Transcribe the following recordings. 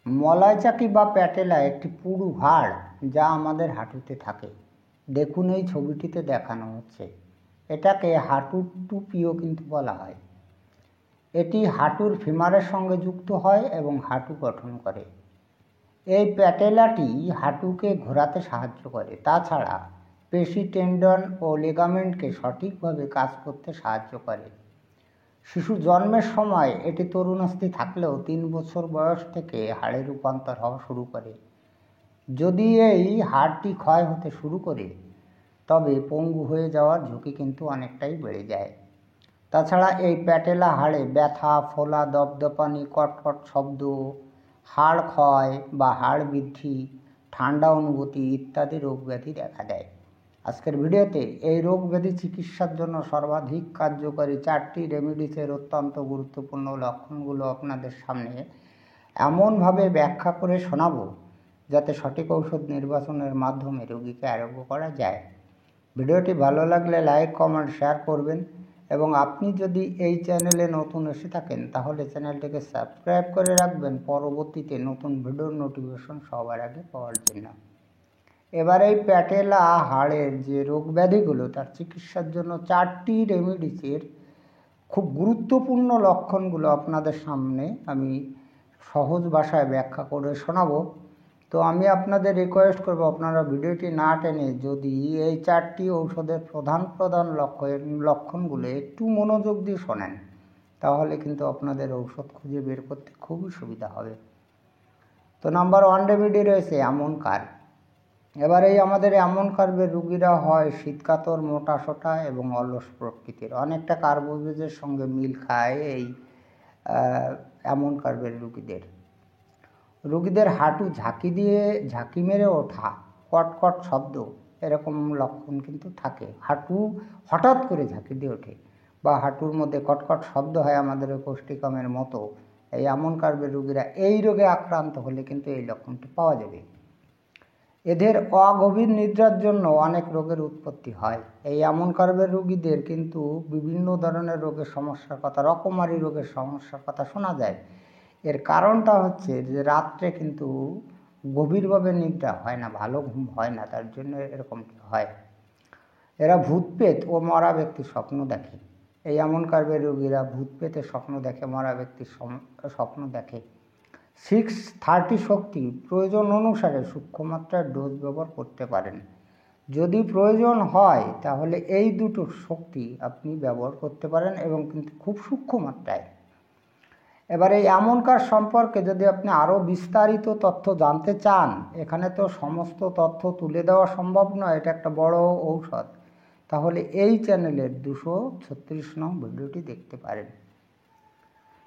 মলয় চাকি বা প্যাটেলা একটি পুরু হাড় যা আমাদের হাঁটুতে থাকে। দেখুন এই ছবিটিতে দেখানো হচ্ছে। এটাকে হাঁটুর টুপিও কিন্তু বলা হয়। এটি হাঁটুর ফিমারের সঙ্গে যুক্ত হয় এবং হাঁটু গঠন করে। এই প্যাটেলাটি হাঁটুকে ঘোরাতে সাহায্য করে। তাছাড়া পেশি, টেন্ডন ও লিগামেন্টকে সঠিকভাবে কাজ করতে সাহায্য করে। শিশু জন্মের সময় এটি তরুণাস্থি থাকলেও 3 বছর বয়স থেকে হাড়ে রূপান্তর হওয়া শুরু করে। যদি এই হাড়টি ক্ষয় হতে শুরু করে তবে পঙ্গু হয়ে যাওয়ার ঝুঁকি কিন্তু অনেকটাই বেড়ে যায়। তাছাড়া এই প্যাটেলা হাড়ে ব্যথা, ফোলা, দপদপানি, কটকট শব্দ, হাড় ক্ষয় বা হাড় বৃদ্ধি, ঠান্ডা অনুভূতি ইত্যাদি রোগ ব্যাধি দেখা দেয়। আজকের ভিডিওতে এই রোগ ব্যাধি চিকিৎসার জন্য সর্বাধিক কার্যকরী 4টি রেমেডিসের অত্যন্ত গুরুত্বপূর্ণ লক্ষণগুলো আপনাদের সামনে এমনভাবে ব্যাখ্যা করে শোনাবো যাতে সঠিক ঔষধ নির্বাচনের মাধ্যমে রোগীকে আরোগ্য করা যায়। ভিডিওটি ভালো লাগলে লাইক, কমেন্ট, শেয়ার করবেন এবং আপনি যদি এই চ্যানেলে নতুন এসে থাকেন তাহলে চ্যানেলটিকে সাবস্ক্রাইব করে রাখবেন পরবর্তীতে নতুন ভিডিওর নোটিফিকেশন সবার আগে পাওয়ার জন্য। এবার এই প্যাটেলা হাড়ের যে রোগ ব্যাধিগুলো তার চিকিৎসার জন্য 4টি রেমেডিসের খুব গুরুত্বপূর্ণ লক্ষণগুলো আপনাদের সামনে আমি সহজ ভাষায় ব্যাখ্যা করে শোনাবো। তো আমি আপনাদের রিকোয়েস্ট করব আপনারা ভিডিওটি না টেনে যদি এই 4টি ঔষধের প্রধান লক্ষণগুলো একটু মনোযোগ দিয়ে শোনেন তাহলে কিন্তু আপনাদের ঔষধ খুঁজে বের করতে খুবই সুবিধা হবে। তো নাম্বার 1 রেমেডি রয়েছে এমন কার্ভ। এবার এই আমাদের এমন কার্ভের রুগীরা হয় শীতকাতর, মোটাসোটা এবং অলস প্রকৃতির। অনেকটা কার্বোভেজের সঙ্গে মিল খায় এই এমন কার্ভের রুগীদের হাঁটু ঝাঁকি মেরে ওঠা, কটকট শব্দ, এরকম লক্ষণ কিন্তু থাকে। হাঁটু হঠাৎ করে ঝাঁকি দিয়ে ওঠে বা হাঁটুর মধ্যে কটকট শব্দ হয় আমাদের কোষ্ঠিকামের মতো। এই এমন কার্ভের রুগীরা এই রোগে আক্রান্ত হলে কিন্তু এই লক্ষণটি পাওয়া যাবে। এদের অগভীর নিদ্রার জন্য অনেক রোগের উৎপত্তি হয়। এই এমন কার্ভের রোগীদের কিন্তু বিভিন্ন ধরনের রোগের সমস্যার কথা, রকমারি রোগের সমস্যার কথা শোনা যায়। এর কারণটা হচ্ছে যে রাত্রে কিন্তু গভীরভাবে নিদ্রা হয় না, ভালো ঘুম হয় না, তার জন্য এরকমটি হয়। এরা ভূতপ্রেত ও মরা ব্যক্তির স্বপ্ন দেখে। এই এমন কার্ভের রোগীরা ভূতপ্রেতের স্বপ্ন দেখে, মরা ব্যক্তির স্বপ্ন দেখে। 630 শক্তি প্রয়োজন অনুসারে সূক্ষ্ম মাত্রার ডোজ ব্যবহার করতে পারেন। যদি প্রয়োজন হয় তাহলে এই দুটো শক্তি আপনি ব্যবহার করতে পারেন এবং কিন্তু খুব সূক্ষ্ম মাত্রায়। এবার এই এমন কাজ সম্পর্কে যদি আপনি আরও বিস্তারিত তথ্য জানতে চান, এখানে তো সমস্ত তথ্য তুলে দেওয়া সম্ভব নয়, এটা একটা বড় ঔষধ, তাহলে এই চ্যানেলের 236 নং ভিডিওটি দেখতে পারেন।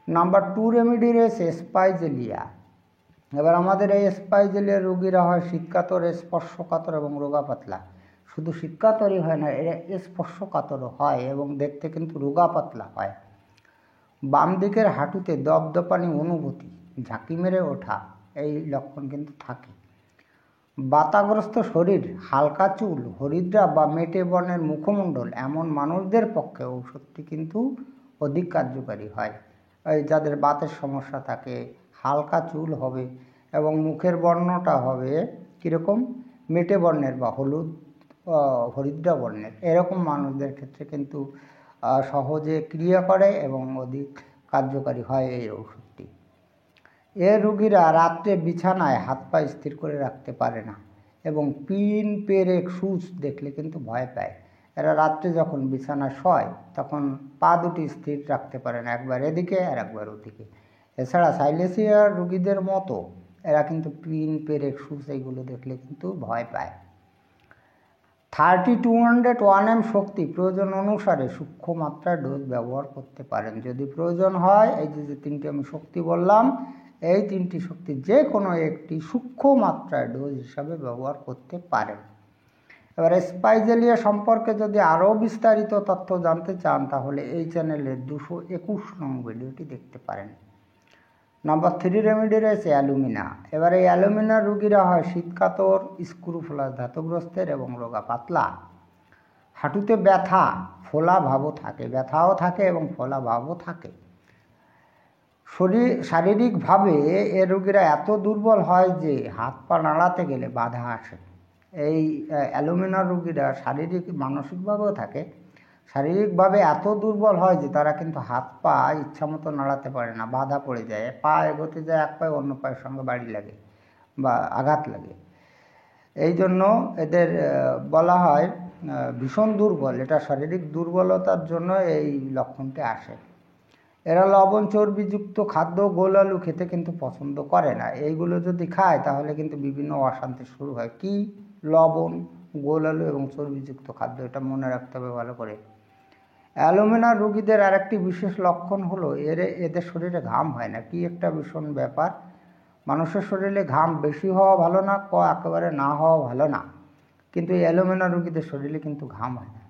নাম্বার 2 রেমেডি রয়েছে স্পাইজেলিয়া। এবার আমাদের এই স্পাইজেলিয়া রোগীরা হয় শীতকাতর, স্পর্শকাতর এবং রোগা পাতলা। শুধু শীতকাতরই হয় না, এরা স্পর্শকাতরও হয় এবং দেখতে কিন্তু রোগা পাতলা হয়। বাম দিকের হাঁটুতে দপদপানি অনুভূতি, ঝাঁকি মেরে ওঠা, এই লক্ষণ কিন্তু থাকে। বাতাগ্রস্ত শরীর, হালকা চুল, হরিদ্রা বা মেটে বর্ণের মুখমণ্ডল এমন মানুষদের পক্ষে ঔষধটি কিন্তু অধিক কার্যকারী হয়। এই যাদের বাতের সমস্যা থাকে, হালকা চুল হবে এবং মুখের বর্ণটা হবে কীরকম, মেটে বর্ণের বা হরিদ্রা বর্ণের, এরকম মানুষদের ক্ষেত্রে কিন্তু সহজে ক্রিয়া করে এবং অধিক কার্যকারী হয় এই ওষুধটি। এর রোগীরা রাত্রে বিছানায় হাত পা স্থির করে রাখতে পারে না এবং পিন, পেরেক, সূচ দেখলে কিন্তু ভয় পায়। এরা রাত্রে যখন বিছানায় শয় তখন পা দুটি স্থির রাখতে পারে না, একবার এদিকে আর একবার ওদিকে। এছাড়া সাইলেসিয়ার রোগীদের মতো এরা কিন্তু পিন, পেরেক, সূচ এইগুলো দেখলে কিন্তু ভয় পায়। 3201 শক্তি প্রয়োজন অনুসারে সূক্ষ্ম মাত্রার ডোজ ব্যবহার করতে পারেন। যদি প্রয়োজন হয় এই যে 3টি আমি শক্তি বললাম, এই 3টি শক্তি যে কোনো একটি সূক্ষ্ম মাত্রার ডোজ হিসাবে ব্যবহার করতে পারেন। এবার স্পাইজেলিয়া সম্পর্কে যদি আরও বিস্তারিত তথ্য জানতে চান তাহলে এই চ্যানেলের 221 নং ভিডিওটি দেখতে পারেন। নাম্বার 3 রেমেডি রয়েছে অ্যালুমিনা। এবার এই অ্যালুমিনার রোগীরা হয় শীতকাতর, স্ক্রুফুলাস ধাতুগ্রস্তের এবং রোগা পাতলা। হাঁটুতে ব্যথা, ফোলা ভাবও থাকে, ব্যথাও থাকে এবং ফোলা ভাবও থাকে। শারীরিকভাবে এ রোগীরা এত দুর্বল হয় যে হাত পা নাড়াতে গেলে বাধা আসে। এই অ্যালুমিনার রোগীরা মানসিকভাবেও থাকে, শারীরিকভাবে এত দুর্বল হয় যে তারা কিন্তু হাত পা ইচ্ছামতো নাড়াতে পারে না, বাধা পড়ে যায়, পা এগোতে যায় এক পায়ে অন্য পায়ের সঙ্গে বাড়ি লাগে বা আঘাত লাগে। এই জন্য এদের বলা হয় ভীষণ দুর্বল। এটা শারীরিক দুর্বলতার জন্য এই লক্ষণটি আসে। এরা লবণ চর্বিযুক্ত খাদ্য, গোল আলু খেতে কিন্তু পছন্দ করে না। এইগুলো যদি খায় তাহলে কিন্তু বিভিন্ন অশান্তি শুরু হয়। কি? লবণ, গোল আলু এবং চর্বিযুক্ত খাদ্য, এটা মনে রাখতে হবে ভালো করে। অ্যালুমিনার রোগীদের আরেকটি বিশেষ লক্ষণ হলো এদের শরীরে ঘাম হয় না। কি একটা ভীষণ ব্যাপার! মানুষের শরীরে ঘাম বেশি হওয়া ভালো না, একেবারে না হওয়া ভালো না, কিন্তু এই অ্যালুমিনার রোগীদের শরীরে কিন্তু ঘাম হয় না।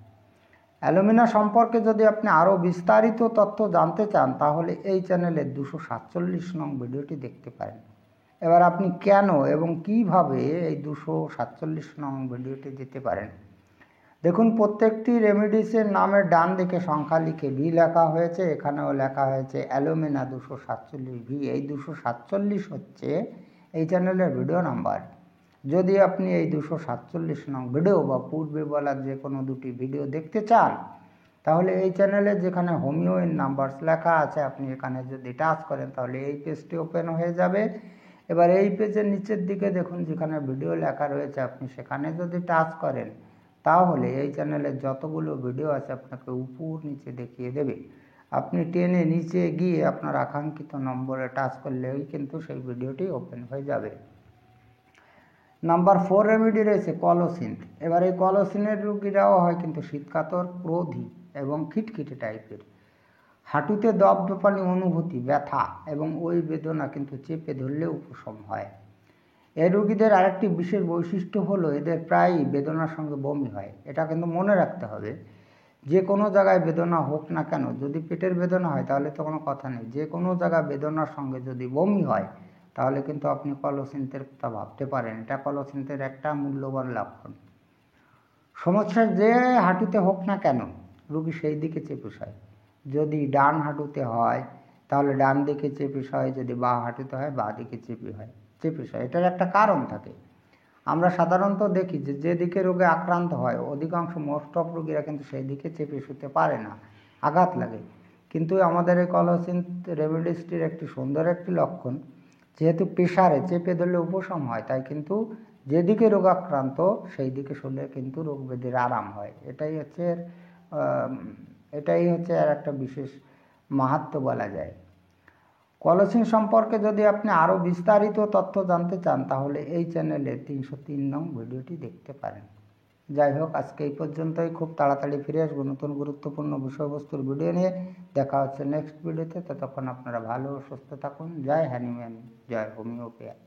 অ্যালুমিনা সম্পর্কে যদি আপনি আরও বিস্তারিত তথ্য জানতে চান তাহলে এই চ্যানেলের 247 নং ভিডিওটি দেখতে পারেন। এবার আপনি কেন এবং কিভাবে এই 247 নং ভিডিওটি দিতে পারেন দেখুন। প্রত্যেকটি রেমিডিসের নামের ডান দিকে সংখ্যা লিখে ভি লেখা হয়েছে, এখানেও লেখা হয়েছে অ্যালুমিনা 247 ভি। এই 247 হচ্ছে এই চ্যানেলের ভিডিও নাম্বার। যদি আপনি এই 247 নং ভিডিও বা পূর্বে বলা যে কোনো দুটি ভিডিও দেখতে চান তাহলে এই চ্যানেলে যেখানে হোমিও ইন নাম্বারস লেখা আছে আপনি এখানে যদি টাচ করেন তাহলে এই পেজটি ওপেন হয়ে যাবে। এবার এই পেজের নিচের দিকে দেখুন যেখানে ভিডিও লেখা রয়েছে, আপনি সেখানে যদি টাচ করেন তাহলে এই চ্যানেলের যতগুলো ভিডিও আছে আপনাকে উপর নিচে দেখিয়ে দেবে। আপনি টেনে নিচে গিয়ে আপনার আকাঙ্ক্ষিত নম্বরে টাচ করলেই কিন্তু সেই ভিডিওটি ওপেন হয়ে যাবে। নাম্বার 4 রেমেডি রয়েছে কলোসিন। এবার এই কলোসিনের রোগীরাও হয় কিন্তু শীতকাতর, ক্রোধী এবং খিটখিটে টাইপের। হাঁটুতে দপদপানি অনুভূতি, ব্যথা এবং ওই বেদনা কিন্তু চেপে ধরলে উপশম হয়। এই রোগীদের আরেকটি বিশেষ বৈশিষ্ট্য হলো এদের প্রায়ই বেদনার সঙ্গে বমি হয়। এটা কিন্তু মনে রাখতে হবে, যে কোনো জায়গায় বেদনা হোক না কেন, যদি পেটের বেদনা হয় তাহলে তো কোনো কথা নেই, যে কোনো জায়গায় বেদনার সঙ্গে যদি বমি হয় তাহলে কিন্তু আপনি কলোসিন্থের কথা ভাবতে পারেন। এটা কলোসিন্থের একটা মূল্যবান লক্ষণ। সমস্যা যে হাঁটুতে হোক না কেন রোগী সেই দিকে চেপিস হয়। যদি ডান হাঁটুতে হয় তাহলে ডান দিকে চেপিস হয়, যদি বাঁ হাঁটুতে হয় বাঁ দিকে চেপিস হয়। এটার একটা কারণ থাকে। আমরা সাধারণত দেখি যে যেদিকে রোগে আক্রান্ত হয় অধিকাংশ মোস্ট অফ রোগীরা কিন্তু সেই দিকে চেপে শুতে পারে না, আঘাত লাগে। কিন্তু আমাদের এই কলোসিন্থ রেমেডিসটির একটি সুন্দর একটি লক্ষণ, যেহেতু প্রেশারে চেপে ধরলে উপশম হয়, তাই কিন্তু যেদিকে রোগাক্রান্ত সেই দিকে শুলে কিন্তু রোগ ব্যাধির আরাম হয়। এটাই হচ্ছে আর একটা বিশেষ মাহাত্ম্য বলা যায়। কলোসিন সম্পর্কে যদি আপনি আরও বিস্তারিত তথ্য জানতে চান তাহলে এই চ্যানেলে 303 নং ভিডিওটি দেখতে পারেন। যাই হোক, আজকে এই পর্যন্তই। খুব তাড়াতাড়ি ফিরে আসবো নতুন গুরুত্বপূর্ণ বিষয়বস্তুর ভিডিও নিয়ে। দেখা হচ্ছে নেক্সট ভিডিওতে। ততক্ষণ আপনারা ভালো ও সুস্থ থাকুন। জয় হ্যানিম্যান, জয় হোমিওপ্যাথ।